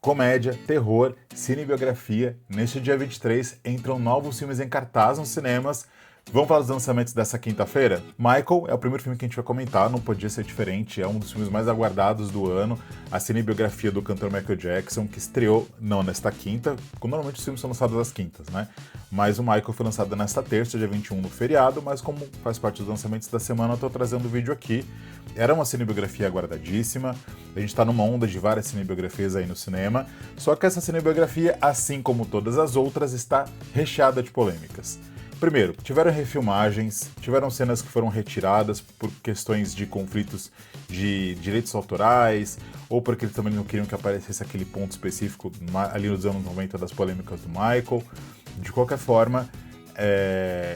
Comédia, terror, cinebiografia. Neste dia 23 entram novos filmes em cartaz nos cinemas. Vamos falar dos lançamentos dessa quinta-feira? Michael é o primeiro filme que a gente vai comentar, não podia ser diferente, é um dos filmes mais aguardados do ano, a cinebiografia do cantor Michael Jackson, que estreou não nesta quinta, normalmente os filmes são lançados às quintas, né? Mas o Michael foi lançado nesta terça, dia 21, no feriado, mas como faz parte dos lançamentos da semana, eu tô trazendo o vídeo aqui. Era uma cinebiografia aguardadíssima, a gente tá numa onda de várias cinebiografias aí no cinema, só que essa cinebiografia, assim como todas as outras, está recheada de polêmicas. Primeiro, tiveram refilmagens, tiveram cenas que foram retiradas por questões de conflitos de direitos autorais, ou porque eles também não queriam que aparecesse aquele ponto específico ali nos anos 90 das polêmicas do Michael. De qualquer forma,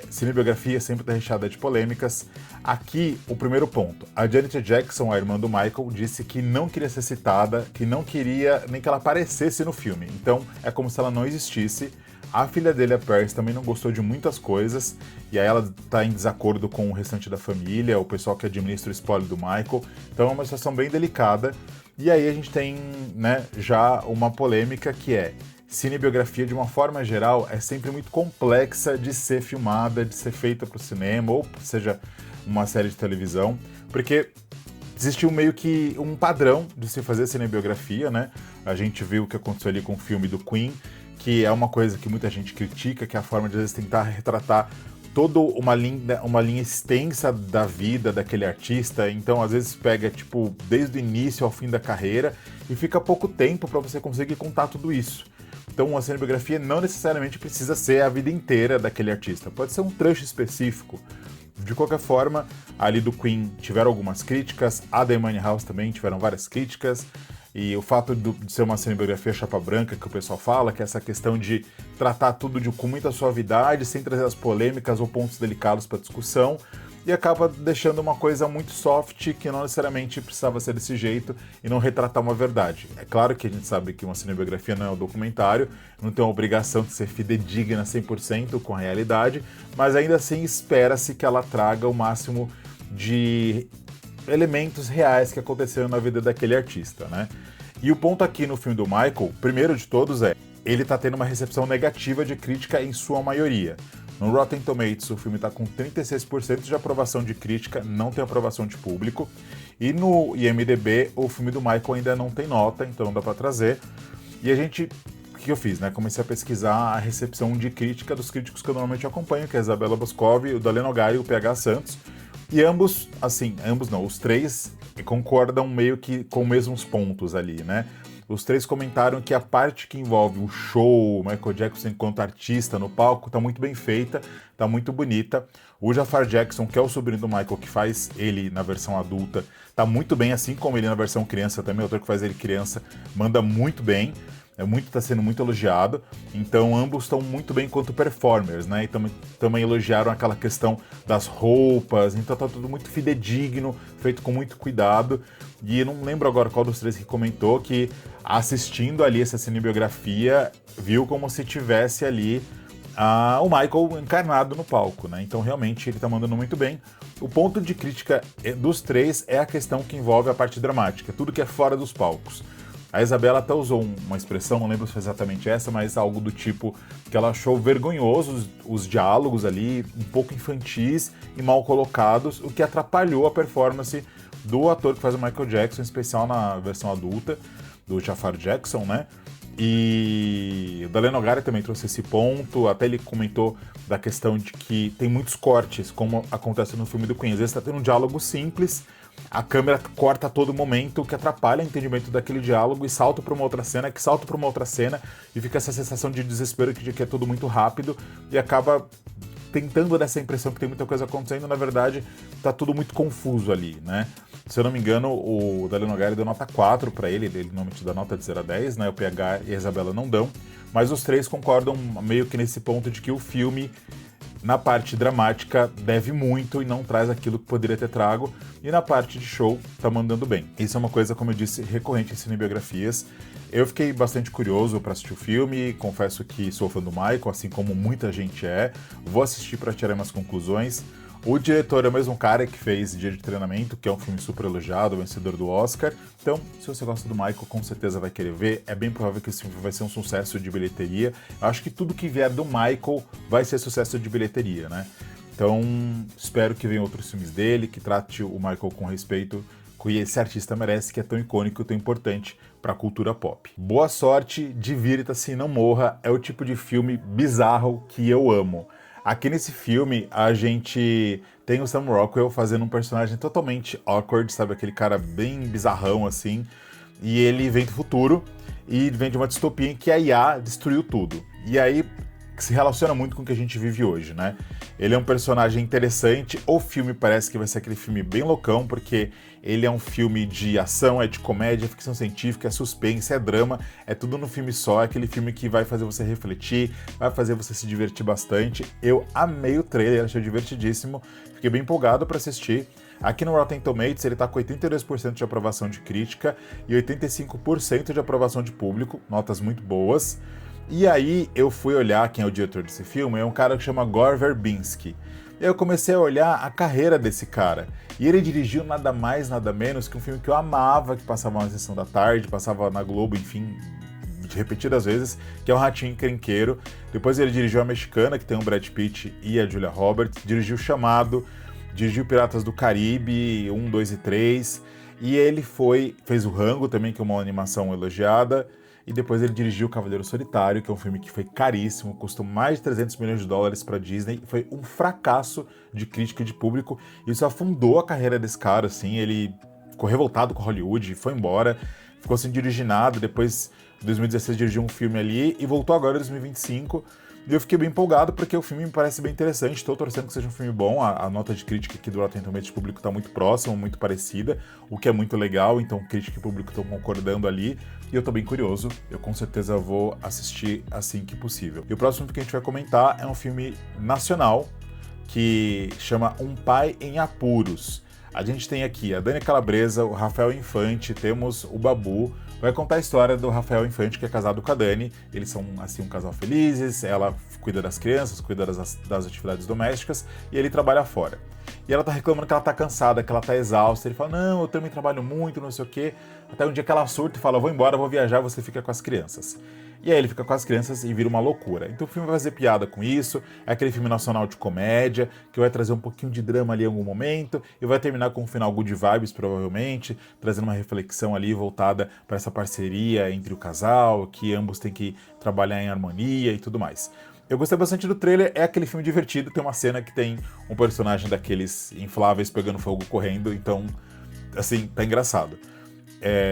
cinebiografia sempre está recheada de polêmicas. Aqui, o primeiro ponto. A Janet Jackson, a irmã do Michael, disse que não queria ser citada, que não queria nem que ela aparecesse no filme. Então, é como se ela não existisse. A filha dele, a Paris, também não gostou de muitas coisas, e aí ela tá em desacordo com o restante da família, o pessoal que administra o espólio do Michael, então é uma situação bem delicada. E aí a gente tem, né, já uma polêmica que é: cinebiografia, de uma forma geral, é sempre muito complexa de ser filmada, de ser feita para o cinema, ou seja, uma série de televisão, porque existiu meio que um padrão de se fazer cinebiografia, né? A gente viu o que aconteceu ali com o filme do Queen, que é uma coisa que muita gente critica, que é a forma de às vezes tentar retratar toda uma linha extensa da vida daquele artista. Então, às vezes pega tipo desde o início ao fim da carreira e fica pouco tempo para você conseguir contar tudo isso. Então, uma cinebiografia não necessariamente precisa ser a vida inteira daquele artista, pode ser um trecho específico. De qualquer forma, ali do Queen tiveram algumas críticas, a da Amy House também tiveram várias críticas. E o fato de ser uma cinebiografia chapa branca, que o pessoal fala, que é essa questão de tratar tudo com muita suavidade, sem trazer as polêmicas ou pontos delicados para discussão, e acaba deixando uma coisa muito soft, que não necessariamente precisava ser desse jeito, e não retratar uma verdade. É claro que a gente sabe que uma cinebiografia não é um documentário, não tem a obrigação de ser fidedigna 100% com a realidade, mas ainda assim espera-se que ela traga o máximo de elementos reais que aconteceram na vida daquele artista, né? E o ponto aqui no filme do Michael, primeiro de todos, ele tá tendo uma recepção negativa de crítica em sua maioria. No Rotten Tomatoes, o filme tá com 36% de aprovação de crítica, não tem aprovação de público. E no IMDb, o filme do Michael ainda não tem nota, então não dá pra trazer. E a gente... O que eu fiz, né? Comecei a pesquisar a recepção de crítica dos críticos que eu normalmente acompanho, que é a Isabela Boscov, o Daleno Gari e o PH Santos. E ambos não, os três concordam meio que com os mesmos pontos ali, né? Os três comentaram que a parte que envolve o show, o Michael Jackson enquanto artista no palco, tá muito bem feita, tá muito bonita. O Jafar Jackson, que é o sobrinho do Michael, que faz ele na versão adulta, tá muito bem, assim como ele na versão criança também, o ator que faz ele criança manda muito bem. Tá sendo muito elogiado, então ambos estão muito bem enquanto performers, né? E também elogiaram aquela questão das roupas, então tá tudo muito fidedigno, feito com muito cuidado. E eu não lembro agora qual dos três que comentou que, assistindo ali essa cinebiografia, viu como se tivesse ali o Michael encarnado no palco, né? Então realmente ele tá mandando muito bem. O ponto de crítica dos três é a questão que envolve a parte dramática, tudo que é fora dos palcos. A Isabela até usou uma expressão, não lembro se foi exatamente essa, mas algo do tipo que ela achou vergonhosos os diálogos ali, um pouco infantis e mal colocados, o que atrapalhou a performance do ator que faz o Michael Jackson, em especial na versão adulta, do Jafar Jackson, né? E o Daleno Gari também trouxe esse ponto, até ele comentou da questão de que tem muitos cortes, como acontece no filme do Queen. Às vezes tá tendo um diálogo simples, a câmera corta a todo momento, o que atrapalha o entendimento daquele diálogo e salta para uma outra cena, que salta para uma outra cena, e fica essa sensação de desespero de que é tudo muito rápido, e acaba tentando dar essa impressão que tem muita coisa acontecendo, na verdade tá tudo muito confuso ali, né? Se eu não me engano, o Daleno Gari deu nota 4 para ele normalmente dá nota de 0 a 10, né? O PH e a Isabela não dão, mas os três concordam meio que nesse ponto de que o filme, na parte dramática, deve muito e não traz aquilo que poderia ter trago, e na parte de show tá mandando bem. Isso é uma coisa, como eu disse, recorrente em cinebiografias. Eu fiquei bastante curioso para assistir o filme, confesso que sou fã do Michael, assim como muita gente é. Vou assistir para tirar minhas conclusões. O diretor é o mesmo cara que fez Dia de Treinamento, que é um filme super elogiado, vencedor do Oscar. Então, se você gosta do Michael, com certeza vai querer ver. É bem provável que esse filme vai ser um sucesso de bilheteria. Eu acho que tudo que vier do Michael vai ser sucesso de bilheteria, né? Então, espero que venham outros filmes dele, que trate o Michael com respeito que esse artista merece, que é tão icônico e tão importante para a cultura pop. Boa sorte, divirta-se e não morra, é o tipo de filme bizarro que eu amo. Aqui nesse filme, a gente tem o Sam Rockwell fazendo um personagem totalmente awkward, sabe? Aquele cara bem bizarrão, assim. E ele vem do futuro e vem de uma distopia em que a IA destruiu tudo. E aí se relaciona muito com o que a gente vive hoje, né? Ele é um personagem interessante, o filme parece que vai ser aquele filme bem loucão, porque ele é um filme de ação, é de comédia, é ficção científica, é suspense, é drama, é tudo no filme só, é aquele filme que vai fazer você refletir, vai fazer você se divertir bastante. Eu amei o trailer, achei divertidíssimo, fiquei bem empolgado para assistir. Aqui no Rotten Tomatoes ele tá com 82% de aprovação de crítica e 85% de aprovação de público, notas muito boas. E aí eu fui olhar quem é o diretor desse filme, é um cara que chama Gore Verbinski. E eu comecei a olhar a carreira desse cara. E ele dirigiu nada mais, nada menos que um filme que eu amava, que passava na sessão da tarde, passava na Globo, enfim, de repetidas vezes, que é o Ratinho Encrenqueiro. Depois ele dirigiu A Mexicana, que tem o Brad Pitt e a Julia Roberts, dirigiu Chamado, dirigiu Piratas do Caribe 1, 2 e 3, e ele fez o Rango também, que é uma animação elogiada, e depois ele dirigiu Cavaleiro Solitário, que é um filme que foi caríssimo, custou mais de 300 milhões de dólares para Disney, foi um fracasso de crítica e de público, e isso afundou a carreira desse cara, assim, ele ficou revoltado com Hollywood, foi embora, ficou sem dirigir nada, depois em 2016 dirigiu um filme ali, e voltou agora em 2025, e eu fiquei bem empolgado porque o filme me parece bem interessante, estou torcendo que seja um filme bom, a nota de crítica aqui do Rotten Tomatoes público está muito próxima, muito parecida, o que é muito legal, então crítica e público estão concordando ali, e eu tô bem curioso, eu com certeza vou assistir assim que possível. E o próximo que a gente vai comentar é um filme nacional, que chama Um Pai em Apuros. A gente tem aqui a Dani Calabresa, o Rafael Infante, temos o Babu. Vai contar a história do Rafael Infante, que é casado com a Dani. Eles são, assim, um casal felizes, ela cuida das crianças, cuida das atividades domésticas, e ele trabalha fora. E ela tá reclamando que ela tá cansada, que ela tá exausta. Ele fala, não, eu também trabalho muito, não sei o quê. Até um dia que ela surta e fala, vou embora, vou viajar, você fica com as crianças. E aí ele fica com as crianças e vira uma loucura. Então o filme vai fazer piada com isso, é aquele filme nacional de comédia, que vai trazer um pouquinho de drama ali em algum momento, e vai terminar com um final good vibes, provavelmente, trazendo uma reflexão ali voltada para essa parceria entre o casal, que ambos têm que trabalhar em harmonia e tudo mais. Eu gostei bastante do trailer, é aquele filme divertido, tem uma cena que tem um personagem daqueles infláveis pegando fogo correndo, então, assim, tá engraçado.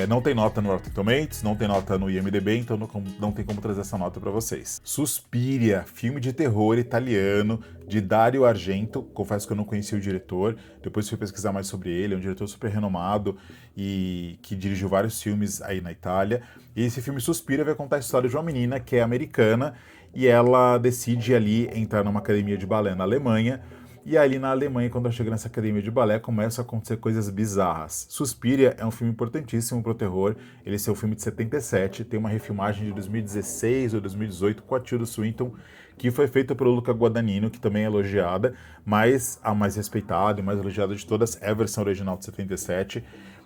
Não tem nota no Rotten Tomatoes, não tem nota no IMDb, então não tem como trazer essa nota para vocês. Suspiria, filme de terror italiano, de Dario Argento, confesso que eu não conhecia o diretor, depois fui pesquisar mais sobre ele, é um diretor super renomado e que dirigiu vários filmes aí na Itália. E esse filme Suspiria vai contar a história de uma menina que é americana e ela decide ali entrar numa academia de balé na Alemanha. E ali na Alemanha, quando ela chega nessa academia de balé, começam a acontecer coisas bizarras. Suspiria é um filme importantíssimo pro terror. Ele é um filme de 77, tem uma refilmagem de 2016 ou 2018 com a Tilda Swinton, que foi feita pelo Luca Guadagnino, que também é elogiada, mas a mais respeitada e mais elogiada de todas é a versão original de 77.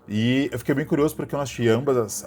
E eu fiquei bem curioso porque eu assisti ambos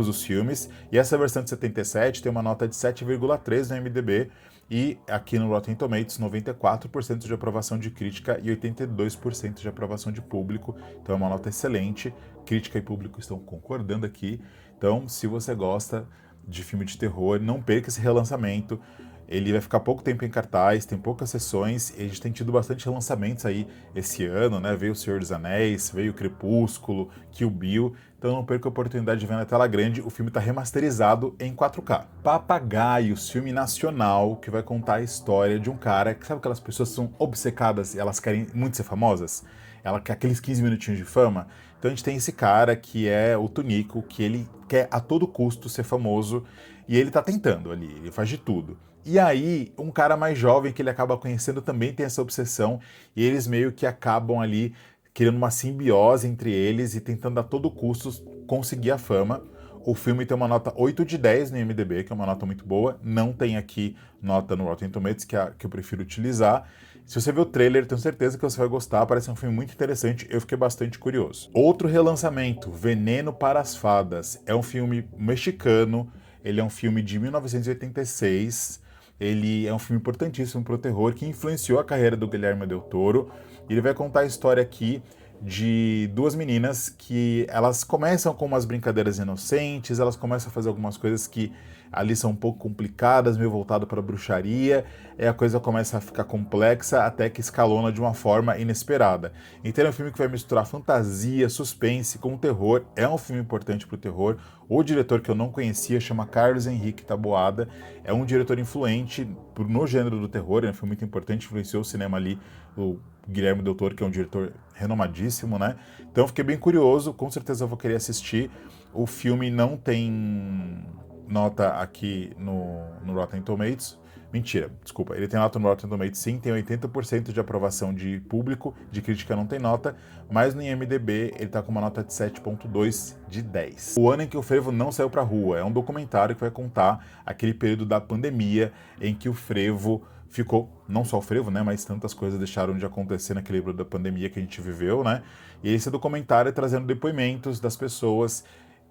os filmes, e essa versão de 77 tem uma nota de 7,3 no IMDb, e aqui no Rotten Tomatoes, 94% de aprovação de crítica e 82% de aprovação de público. Então é uma nota excelente. Crítica e público estão concordando aqui. Então, se você gosta de filme de terror, não perca esse relançamento. Ele vai ficar pouco tempo em cartaz, tem poucas sessões, e a gente tem tido bastante relançamentos aí esse ano, né? Veio O Senhor dos Anéis, veio Crepúsculo, Kill Bill, então não perca a oportunidade de ver na tela grande, o filme está remasterizado em 4K. Papagaios, filme nacional, que vai contar a história de um cara, que sabe aquelas pessoas que são obcecadas e elas querem muito ser famosas? Ela quer aqueles 15 minutinhos de fama? Então a gente tem esse cara que é o Tunico, que ele quer a todo custo ser famoso, e ele tá tentando ali, ele faz de tudo. E aí, um cara mais jovem que ele acaba conhecendo também tem essa obsessão, e eles meio que acabam ali criando uma simbiose entre eles e tentando a todo custo conseguir a fama. O filme tem uma nota 8 de 10 no IMDb, que é uma nota muito boa. Não tem aqui nota no Rotten Tomatoes, que é a que eu prefiro utilizar. Se você ver o trailer, tenho certeza que você vai gostar. Parece um filme muito interessante. Eu fiquei bastante curioso. Outro relançamento, Veneno para as Fadas. É um filme mexicano. Ele é um filme de 1986. Ele é um filme importantíssimo para o terror, que influenciou a carreira do Guilherme Del Toro. Ele vai contar a história aqui de duas meninas que elas começam com umas brincadeiras inocentes, elas começam a fazer algumas coisas que ali são um pouco complicadas, meio voltado para bruxaria, e a coisa começa a ficar complexa até que escalona de uma forma inesperada. Então é um filme que vai misturar fantasia, suspense com terror, é um filme importante para o terror. O diretor que eu não conhecia chama Carlos Henrique Taboada, é um diretor influente no gênero do terror, é um filme muito importante, influenciou o cinema ali, o Guilherme Del Toro, que é um diretor renomadíssimo, né? Então eu fiquei bem curioso, com certeza eu vou querer assistir. O filme não tem nota aqui no Rotten Tomatoes. Mentira, desculpa. Ele tem nota no Rotten Tomatoes, sim, tem 80% de aprovação de público, de crítica não tem nota, mas no IMDb ele tá com uma nota de 7.2 de 10. O Ano em que o Frevo não saiu pra rua é um documentário que vai contar aquele período da pandemia em que o frevo ficou, não só o frevo, né, mas tantas coisas deixaram de acontecer naquele período da pandemia que a gente viveu, né? E esse documentário é trazendo depoimentos das pessoas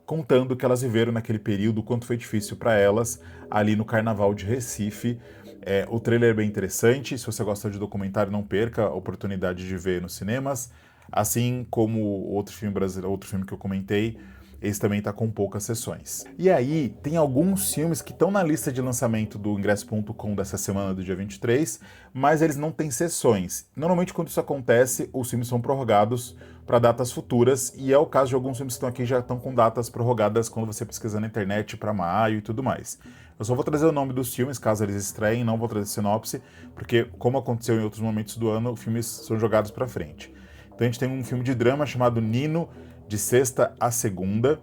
contando o que elas viveram naquele período, o quanto foi difícil para elas ali no Carnaval de Recife. O trailer é bem interessante, se você gosta de documentário, não perca a oportunidade de ver nos cinemas, assim como outro filme brasileiro, outro filme que eu comentei, esse também está com poucas sessões. E aí, tem alguns filmes que estão na lista de lançamento do ingresso.com dessa semana do dia 23, mas eles não têm sessões. Normalmente, quando isso acontece, os filmes são prorrogados para datas futuras, e é o caso de alguns filmes que estão aqui já estão com datas prorrogadas quando você pesquisa na internet para maio e tudo mais. Eu só vou trazer o nome dos filmes, caso eles estreiem, não vou trazer sinopse, porque, como aconteceu em outros momentos do ano, os filmes são jogados para frente. Então a gente tem um filme de drama chamado Nino, de sexta a segunda.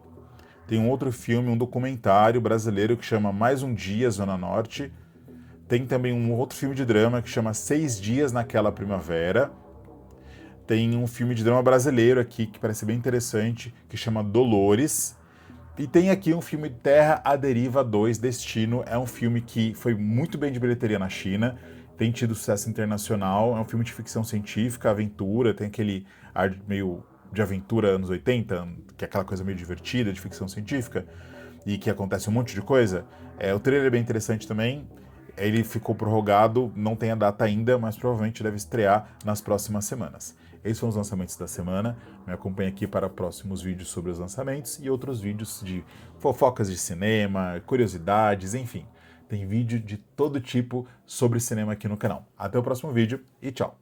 Tem um outro filme, um documentário brasileiro que chama Mais um Dia, Zona Norte. Tem também um outro filme de drama que chama 6 Dias Naquela Primavera. Tem um filme de drama brasileiro aqui que parece bem interessante, que chama Dolores. E tem aqui um filme Terra à Deriva 2, Destino. É um filme que foi muito bem de bilheteria na China, tem tido sucesso internacional. É um filme de ficção científica, aventura, tem aquele ar meio de aventura anos 80, que é aquela coisa meio divertida de ficção científica, e que acontece um monte de coisa. O trailer é bem interessante também. Ele ficou prorrogado, não tem a data ainda, mas provavelmente deve estrear nas próximas semanas. Esses são os lançamentos da semana. Me acompanhe aqui para próximos vídeos sobre os lançamentos e outros vídeos de fofocas de cinema, curiosidades, enfim. Tem vídeo de todo tipo sobre cinema aqui no canal. Até o próximo vídeo e tchau!